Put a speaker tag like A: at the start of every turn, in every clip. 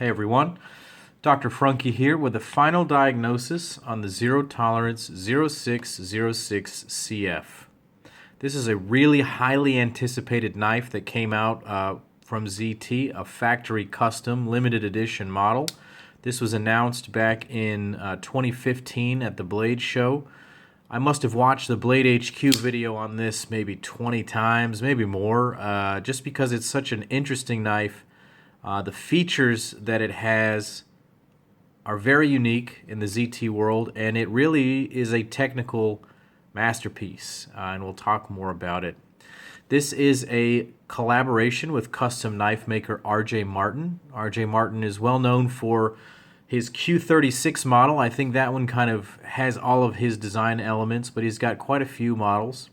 A: Hey everyone, Dr. Frunkey here with the final diagnosis on the Zero Tolerance 0606CF. This is a really highly anticipated knife that came out from ZT, a factory custom limited edition model. This was announced back in 2015 at the Blade Show. I must have watched the Blade HQ video on this maybe 20 times, maybe more, just because it's such an interesting knife. The features that it has are very unique in the ZT world, and it really is a technical masterpiece, and we'll talk more about it. This is a collaboration with custom knife maker R.J. Martin. R.J. Martin is well known for his Q36 model. I think that one kind of has all of his design elements, but he's got quite a few models.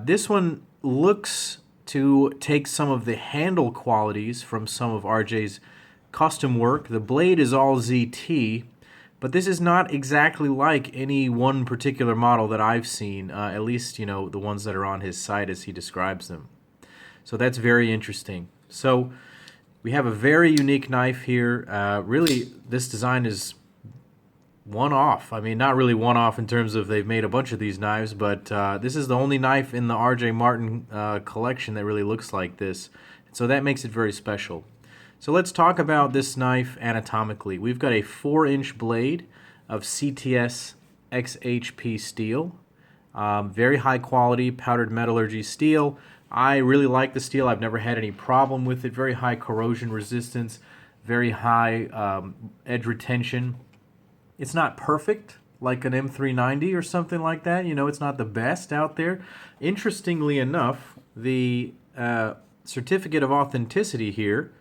A: This one looks to take some of the handle qualities from some of RJ's custom work. The blade is all ZT, but this is not exactly like any one particular model that I've seen, at least, the ones that are on his site as he describes them. So that's very interesting. So we have a very unique knife here. Really, this design is one-off. I mean, not really one-off in terms of they've made a bunch of these knives, but this is the only knife in the R.J. Martin collection that really looks like this. So that makes it very special. So let's talk about this knife anatomically. We've got a 4-inch blade of CTS XHP steel. Very high quality powdered metallurgy steel. I really like the steel. I've never had any problem with it. Very high corrosion resistance, very high edge retention. It's not perfect like an M390 or something like that. It's not the best out there. Interestingly enough, the certificate of authenticity here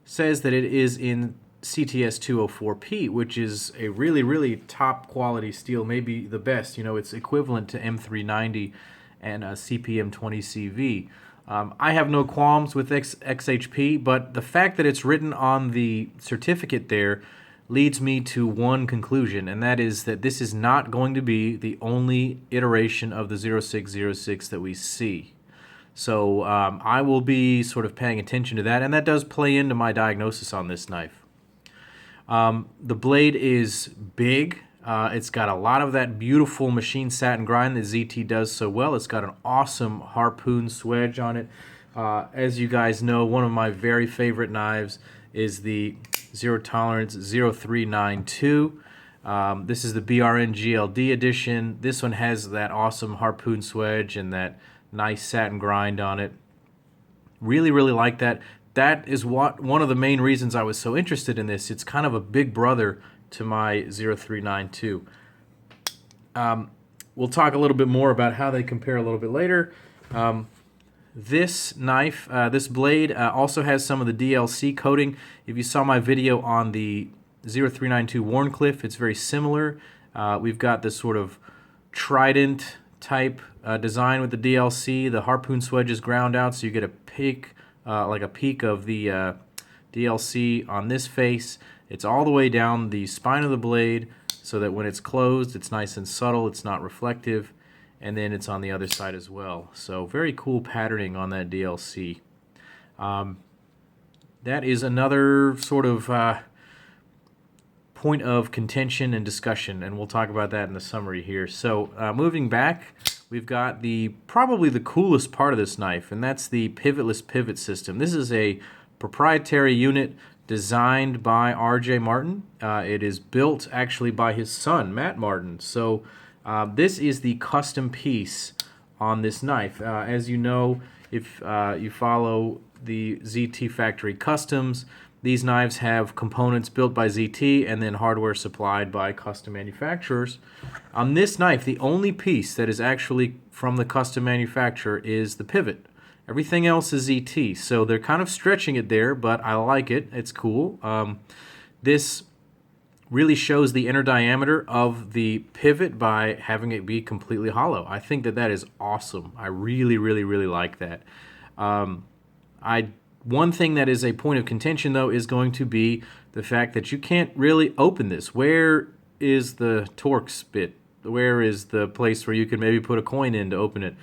A: says that it is in CTS 204P, which is a really, really top quality steel, maybe the best. It's equivalent to M390 and CPM 20CV. I have no qualms with XHP, but the fact that it's written on the certificate there leads me to one conclusion, and that is that this is not going to be the only iteration of the 0606 that we see. So I will be sort of paying attention to that, and that does play into my diagnosis on this knife. The blade is big. It's got a lot of that beautiful machine satin grind that ZT does so well. It's got an awesome harpoon swedge on it. As you guys know, one of my very favorite knives is the Zero Tolerance 0392. This is the BRN GLD edition. This one has that awesome harpoon swedge and that nice satin grind on it. Really, really like that. That is one of the main reasons I was so interested in this. It's kind of a big brother to my 0392. We'll talk a little bit more about how they compare a little bit later. This knife, this blade also has some of the DLC coating. If you saw my video on the 0392 Warncliffe, it's very similar. We've got this sort of trident type design with the DLC. The harpoon swedge is ground out, so you get a peak, like a peak of the DLC on this face. It's all the way down the spine of the blade, so that when it's closed, it's nice and subtle, it's not reflective. And then it's on the other side as well. So very cool patterning on that DLC. That is another sort of point of contention and discussion, and we'll talk about that in the summary here. So moving back, we've got probably the coolest part of this knife, and that's the pivotless pivot system. This is a proprietary unit designed by R.J. Martin. It is built actually by his son, Matt Martin. So this is the custom piece on this knife. As you know, if you follow the ZT factory customs, these knives have components built by ZT and then hardware supplied by custom manufacturers. On this knife, the only piece that is actually from the custom manufacturer is the pivot. Everything else is ZT, so they're kind of stretching it there, but I like it. It's cool. This really shows the inner diameter of the pivot by having it be completely hollow. I think that that is awesome. I really, really, really like that. One thing that is a point of contention, though, is going to be the fact that you can't really open this. Where is the Torx bit? Where is the place where you can maybe put a coin in to open it?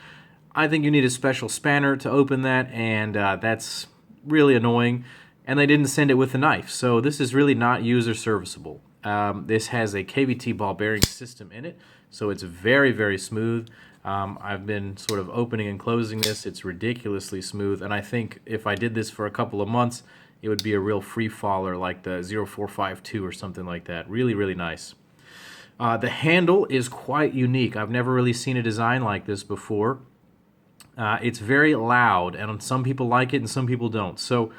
A: I think you need a special spanner to open that, and that's really annoying. and they didn't send it with a knife. So this is really not user serviceable. This has a KVT ball bearing system in it, so it's very, very smooth. I've been sort of opening and closing this. It's ridiculously smooth, and I think if I did this for a couple of months, it would be a real free faller like the 0452 or something like that. Really, really nice. The handle is quite unique. I've never really seen a design like this before. It's very loud, and some people like it and some people don't. So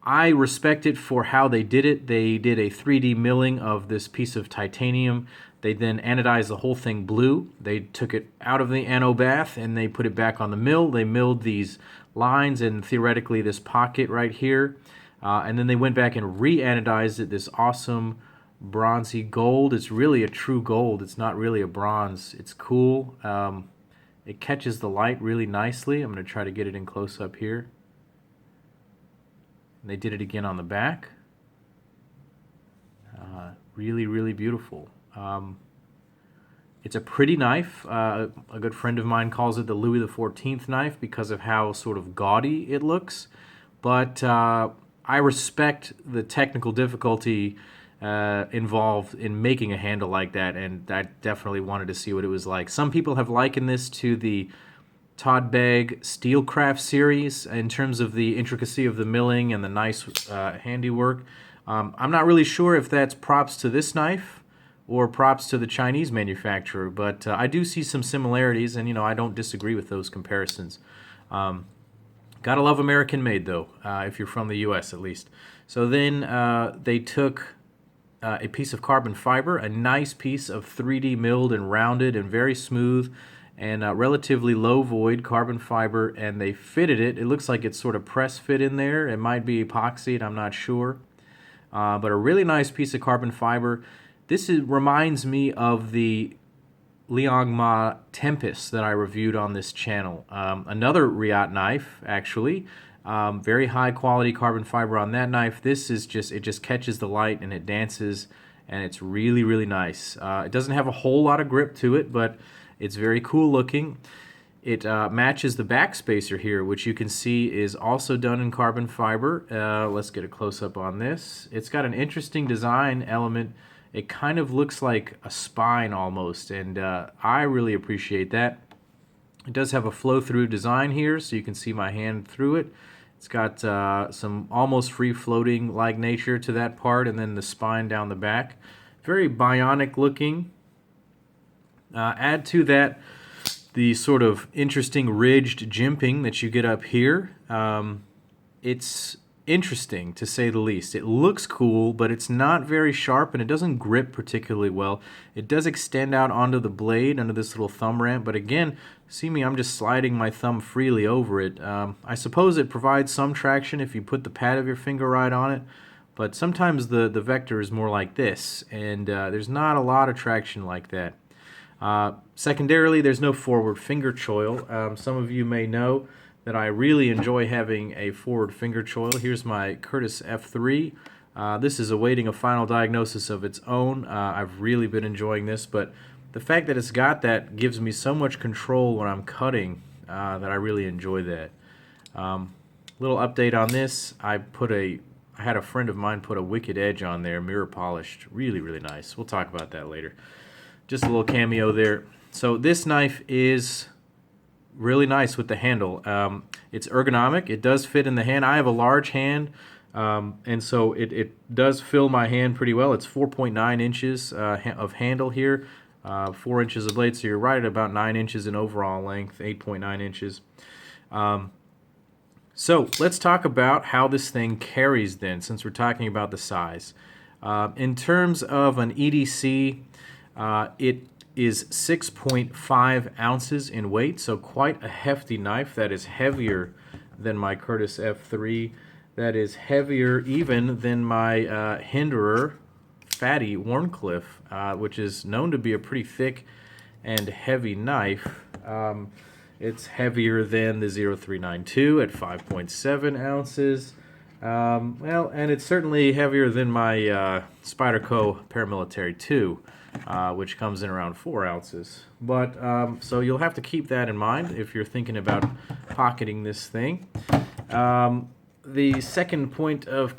A: I respect it for how they did it. They did a 3D milling of this piece of titanium. They then anodized the whole thing blue. They took it out of the anode bath and they put it back on the mill. They milled these lines and theoretically this pocket right here. And then they went back and re-anodized it, this awesome bronzy gold. It's really a true gold. It's not really a bronze. It's cool. It catches the light really nicely. I'm going to try to get it in close up here. And they did it again on the back. Really, really beautiful. It's a pretty knife. A good friend of mine calls it the Louis XIV knife because of how sort of gaudy it looks. But I respect the technical difficulty involved in making a handle like that, and I definitely wanted to see what it was like. Some people have likened this to the Todd Begg Steelcraft series in terms of the intricacy of the milling and the nice handiwork. I'm not really sure if that's props to this knife or props to the Chinese manufacturer, but I do see some similarities, and I don't disagree with those comparisons. Gotta love American made though, if you're from the US at least. So then they took a piece of carbon fiber, a nice piece of 3D milled and rounded and very smooth and relatively low void carbon fiber, and they fitted it. It looks like it's sort of press fit in there. It might be epoxied, I'm not sure. But a really nice piece of carbon fiber. This reminds me of the Liang Ma Tempest that I reviewed on this channel. Another Riot knife, actually. Very high quality carbon fiber on that knife. This is it just catches the light and it dances, and it's really, really nice. It doesn't have a whole lot of grip to it, but it's very cool looking. It matches the back spacer here, which you can see is also done in carbon fiber. Let's get a close-up on this. It's got an interesting design element. It kind of looks like a spine almost, and I really appreciate that. It does have a flow-through design here, so you can see my hand through it. It's got some almost free-floating like nature to that part, and then the spine down the back. Very bionic looking. Add to that the sort of interesting ridged jimping that you get up here. It's interesting, to say the least. It looks cool, but it's not very sharp, and it doesn't grip particularly well. It does extend out onto the blade under this little thumb ramp, but again, see me, I'm just sliding my thumb freely over it. I suppose it provides some traction if you put the pad of your finger right on it, but sometimes the vector is more like this, and there's not a lot of traction like that. Secondarily, there's no forward finger choil. Some of you may know that I really enjoy having a forward finger choil. Here's my Curtis F3. This is awaiting a final diagnosis of its own. I've really been enjoying this, but the fact that it's got that gives me so much control when I'm cutting that I really enjoy that. Little update on this. I had a friend of mine put a Wicked Edge on there, mirror polished. Really, really nice. We'll talk about that later. Just a little cameo there. So this knife is really nice with the handle. It's ergonomic. It does fit in the hand. I have a large hand, and so it does fill my hand pretty well. It's 4.9 inches of handle here, 4 inches of blade, so you're right at about 9 inches in overall length, 8.9 inches. So let's talk about how this thing carries then, since we're talking about the size. In terms of an EDC, it is 6.5 ounces in weight, so quite a hefty knife. That is heavier than my Curtis F3. That is heavier even than my Hinderer Fatty Warncliffe, which is known to be a pretty thick and heavy knife. It's heavier than the 0392 at 5.7 ounces. Well, and it's certainly heavier than my Spyderco Paramilitary 2. Which comes in around 4 ounces. But so you'll have to keep that in mind if you're thinking about pocketing this thing. the second point of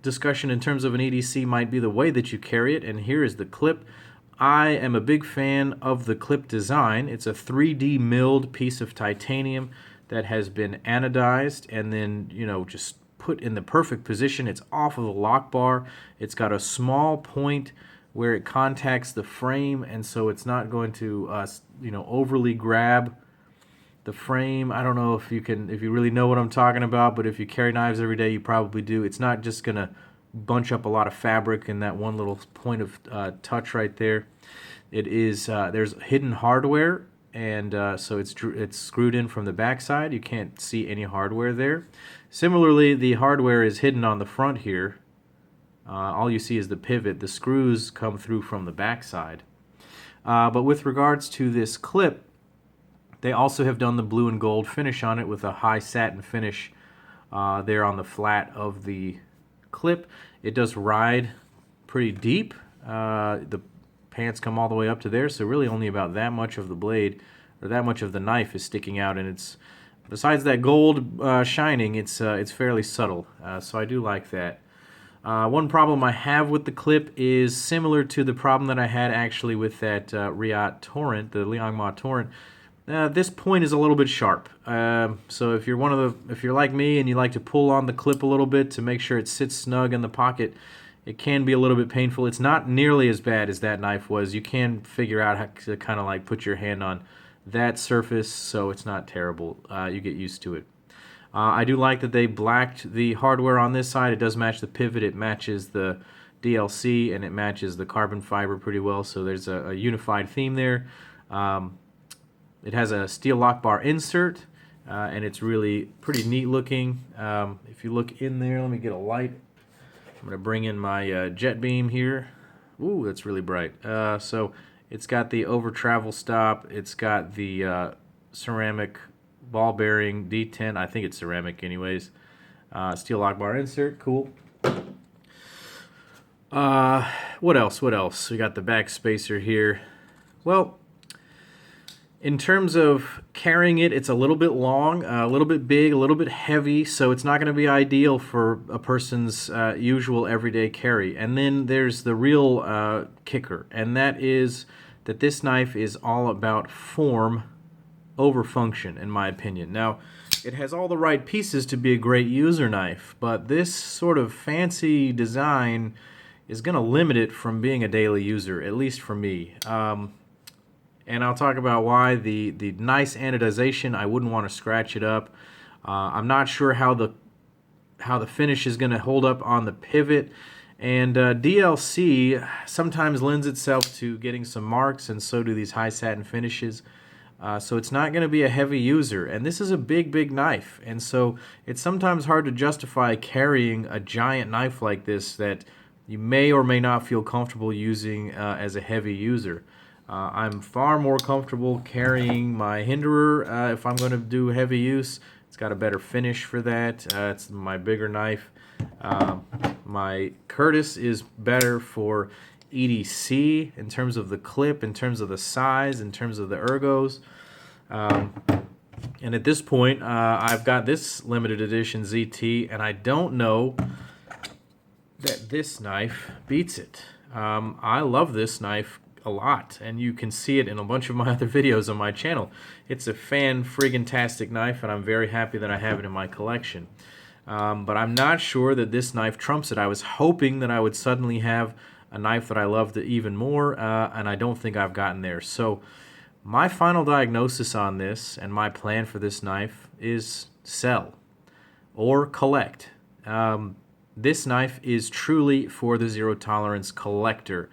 A: discussion in terms of an EDC might be the way that you carry it, and here is the clip. I am a big fan of the clip design. It's a 3D milled piece of titanium that has been anodized and then, just put in the perfect position. It's off of the lock bar. It's got a small point where it contacts the frame, and so it's not going to, overly grab the frame. I don't know if you really know what I'm talking about, but if you carry knives every day, you probably do. It's not just gonna bunch up a lot of fabric in that one little point of touch right there. It is there's hidden hardware, and so it's screwed in from the backside. You can't see any hardware there. Similarly, the hardware is hidden on the front here. All you see is the pivot. The screws come through from the backside. But with regards to this clip, they also have done the blue and gold finish on it with a high satin finish there on the flat of the clip. It does ride pretty deep. The pants come all the way up to there, so really only about that much of the blade or that much of the knife is sticking out, and it's besides that gold shining, it's fairly subtle. So I do like that. One problem I have with the clip is similar to the problem that I had actually with that Riot Torrent, the Liangma Torrent. This point is a little bit sharp. So if you're like me and you like to pull on the clip a little bit to make sure it sits snug in the pocket, it can be a little bit painful. It's not nearly as bad as that knife was. You can figure out how to kind of like put your hand on that surface, so it's not terrible. You get used to it. I do like that they blacked the hardware on this side. It does match the pivot. It matches the DLC, and it matches the carbon fiber pretty well, so there's a unified theme there. It has a steel lock bar insert, and it's really pretty neat looking. If you look in there, let me get a light. I'm going to bring in my jet beam here. Ooh, that's really bright. So it's got the over travel stop. It's got the ceramic ball bearing D10. I think it's ceramic anyways. Steel lock bar insert. Cool. What else? We got the back spacer here. Well, in terms of carrying it, it's a little bit long, a little bit big, a little bit heavy, so it's not going to be ideal for a person's usual everyday carry. And then there's the real kicker, and that is that this knife is all about form over function, in my opinion. Now, it has all the right pieces to be a great user knife, but this sort of fancy design is going to limit it from being a daily user, at least for me. And I'll talk about why. The nice anodization, I wouldn't want to scratch it up. I'm not sure how the finish is going to hold up on the pivot. And DLC sometimes lends itself to getting some marks, and so do these high satin finishes. So it's not going to be a heavy user. And this is a big, big knife. And so it's sometimes hard to justify carrying a giant knife like this that you may or may not feel comfortable using as a heavy user. I'm far more comfortable carrying my Hinderer if I'm going to do heavy use. It's got a better finish for that. It's my bigger knife. My Curtis is better for EDC in terms of the clip, in terms of the size, in terms of the ergos. And at this point, I've got this limited edition ZT, and I don't know that this knife beats it. I love this knife a lot, and you can see it in a bunch of my other videos on my channel. It's a fan-friggin-tastic knife, and I'm very happy that I have it in my collection. But I'm not sure that this knife trumps it. I was hoping that I would suddenly have a knife that I loved even more, and I don't think I've gotten there. So my final diagnosis on this and my plan for this knife is sell or collect. This knife is truly for the zero-tolerance collector.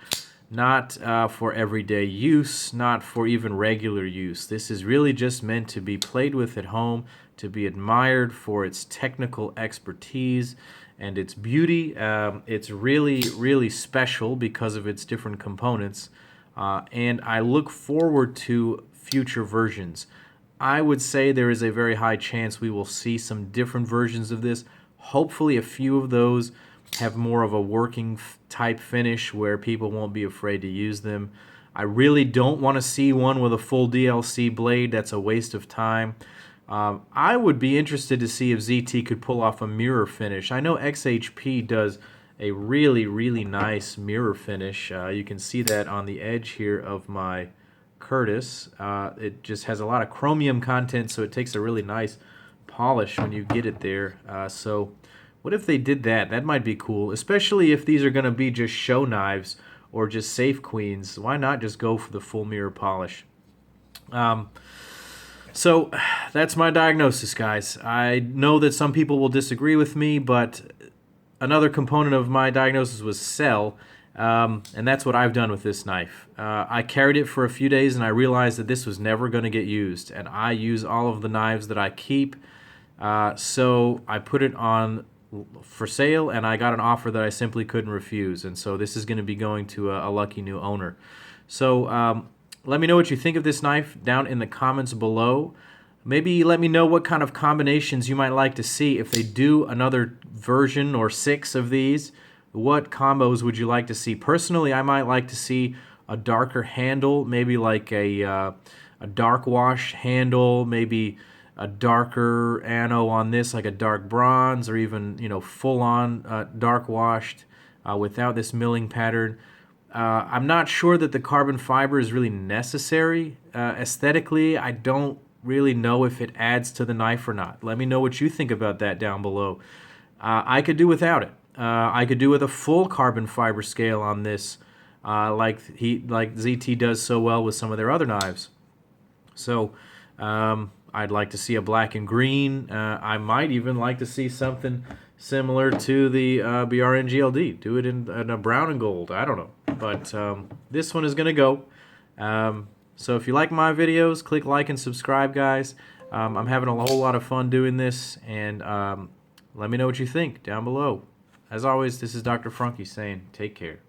A: Not for everyday use, not for even regular use. This is really just meant to be played with at home, to be admired for its technical expertise and its beauty. It's really, really special because of its different components, and I look forward to future versions. I would say there is a very high chance we will see some different versions of this. Hopefully a few of those have more of a working type finish where people won't be afraid to use them. I really don't want to see one with a full DLC blade. That's a waste of time. I would be interested to see if ZT could pull off a mirror finish. I know XHP does a really, really nice mirror finish. You can see that on the edge here of my Curtis. It just has a lot of chromium content, so it takes a really nice polish when you get it there. So what if they did that? That might be cool, especially if these are going to be just show knives or just safe queens. Why not just go for the full mirror polish? So that's my diagnosis, guys. I know that some people will disagree with me, but another component of my diagnosis was sell, and that's what I've done with this knife. I carried it for a few days, and I realized that this was never going to get used, and I use all of the knives that I keep, so I put it on for sale, and I got an offer that I simply couldn't refuse, and so this is going to be going to a lucky new owner. So let me know what you think of this knife down in the comments below. Maybe let me know what kind of combinations you might like to see. If they do another version or 6 of these, what combos would you like to see? Personally, I might like to see a darker handle, maybe like a dark wash handle, maybe a darker ano on this, like a dark bronze, or even, you know, full-on dark washed without this milling pattern. I'm not sure that the carbon fiber is really necessary. Aesthetically, I don't really know if it adds to the knife or not. Let me know what you think about that down below. I could do without it. I could do with a full carbon fiber scale on this, like ZT does so well with some of their other knives. So I'd like to see a black and green. I might even like to see something similar to the BRN GLD. Do it in a brown and gold. I don't know. But this one is going to go. So if you like my videos, click like and subscribe, guys. I'm having a whole lot of fun doing this, and let me know what you think down below. As always, this is Dr. Frunkey saying take care.